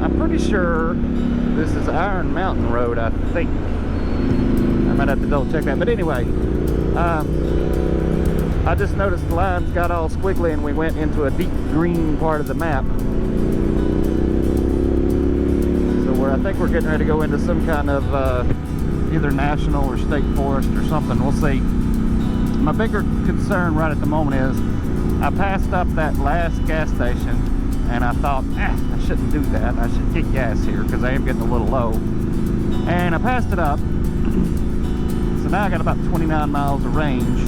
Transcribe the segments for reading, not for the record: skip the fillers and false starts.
I'm pretty sure this is Iron Mountain Road, I think. I might have to double check that. But anyway, I just noticed the lines got all squiggly and we went into a deep green part of the map. So I think we're getting ready to go into some kind of either national or state forest or something. We'll see. My bigger concern right at the moment is I passed up that last gas station and I thought, I shouldn't do that. I should get gas here because I am getting a little low. And I passed it up. So now I got about 29 miles of range.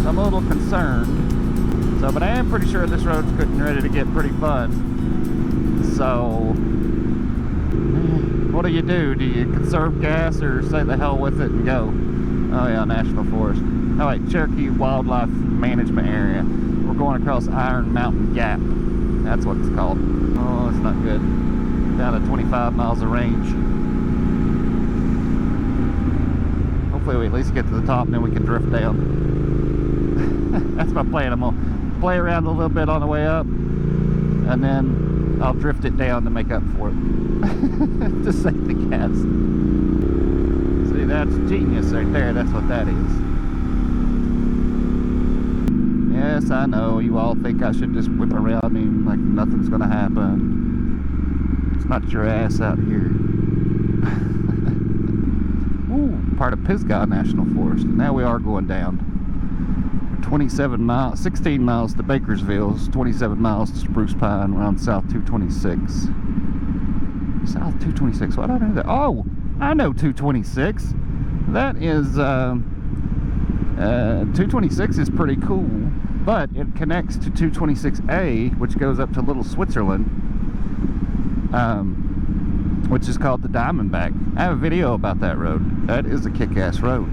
So I'm a little concerned. So, but I am pretty sure this road's getting ready to get pretty fun. So, what do? Do you conserve gas or say the hell with it and go? Oh yeah, National Forest. Oh wait, Cherokee Wildlife Management Area. We're going across Iron Mountain Gap. That's what it's called. Oh, it's not good. Down to 25 miles of range. Hopefully we at least get to the top and then we can drift down. That's my plan. I'm gonna play around a little bit on the way up and then I'll drift it down to make up for it. To save the gas. See, that's genius right there. That's what that is. Yes, I know. You all think I should just whip around him like nothing's gonna happen. It's not your ass out here. Ooh, part of Pisgah National Forest. Now we are going down. 27 miles, 16 miles to Bakersville, 27 miles to Spruce Pine. We're on South 226. South 226, what did I know that? Oh, I know 226. That is, 226 is pretty cool, but it connects to 226A, which goes up to Little Switzerland, which is called the Diamondback. I have a video about that road. That is a kick-ass road.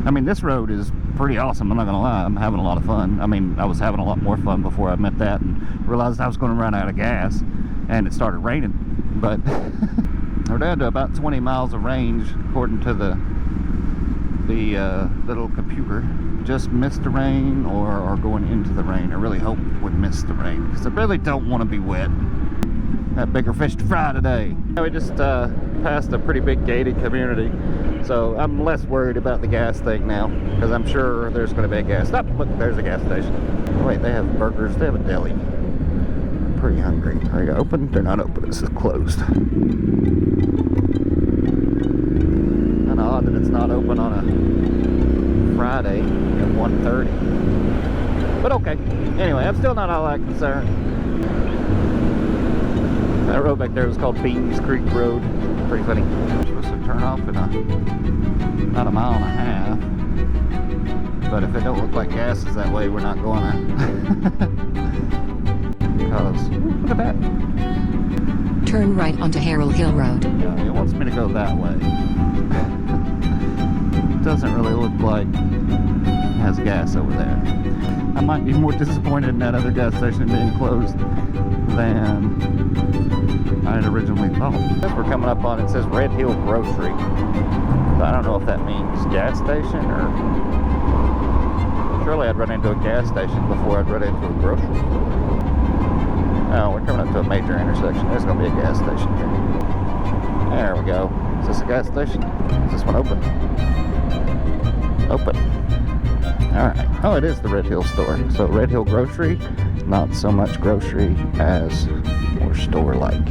I mean, this road is pretty awesome, I'm not gonna lie. I'm having a lot of fun. I mean, I was having a lot more fun before I met that and realized I was gonna run out of gas, and it started raining. But we're down to about 20 miles of range according to the little computer. Just missed the rain or are going into the rain. I really hope we miss the rain because I really don't want to be wet. Got bigger fish to fry today. We just passed a pretty big gated community, so I'm less worried about the gas thing now because I'm sure there's going to be a gas. Stop! Look, there's a gas station. Oh, wait, they have burgers. They have a deli. Pretty hungry. Are you open? They're not open. This is closed. Kind of odd that it's not open on a Friday at 1:30. But okay. Anyway, I'm still not all that concerned. That road back there was called Beans Creek Road. Pretty funny. We're supposed to turn off in about a mile and a half. But if it don't look like gas is that way, we're not going to. Because, look at that. Turn right onto Harrell Hill Road. Yeah, it wants me to go that way. It doesn't really look like it has gas over there. I might be more disappointed in that other gas station being closed than I had originally thought. As we're coming up on, it says Red Hill Grocery. So I don't know if that means gas station or... Surely I'd run into a gas station before I'd run into a grocery store. Oh, we're coming up to a major intersection. There's going to be a gas station here. There we go. Is this a gas station? Is this one open? Open. Alright. Oh, it is the Red Hill store. So Red Hill Grocery, not so much grocery as more store-like.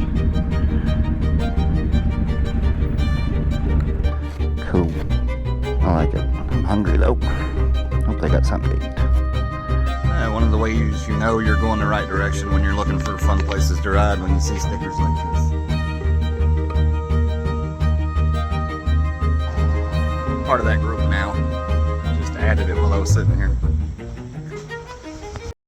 Cool. I like it. I'm hungry though. Hope they got something to eat. One of the ways you know you're going the right direction when you're looking for fun places to ride when you see stickers like this. Part of that group now. Just added it while I was sitting here.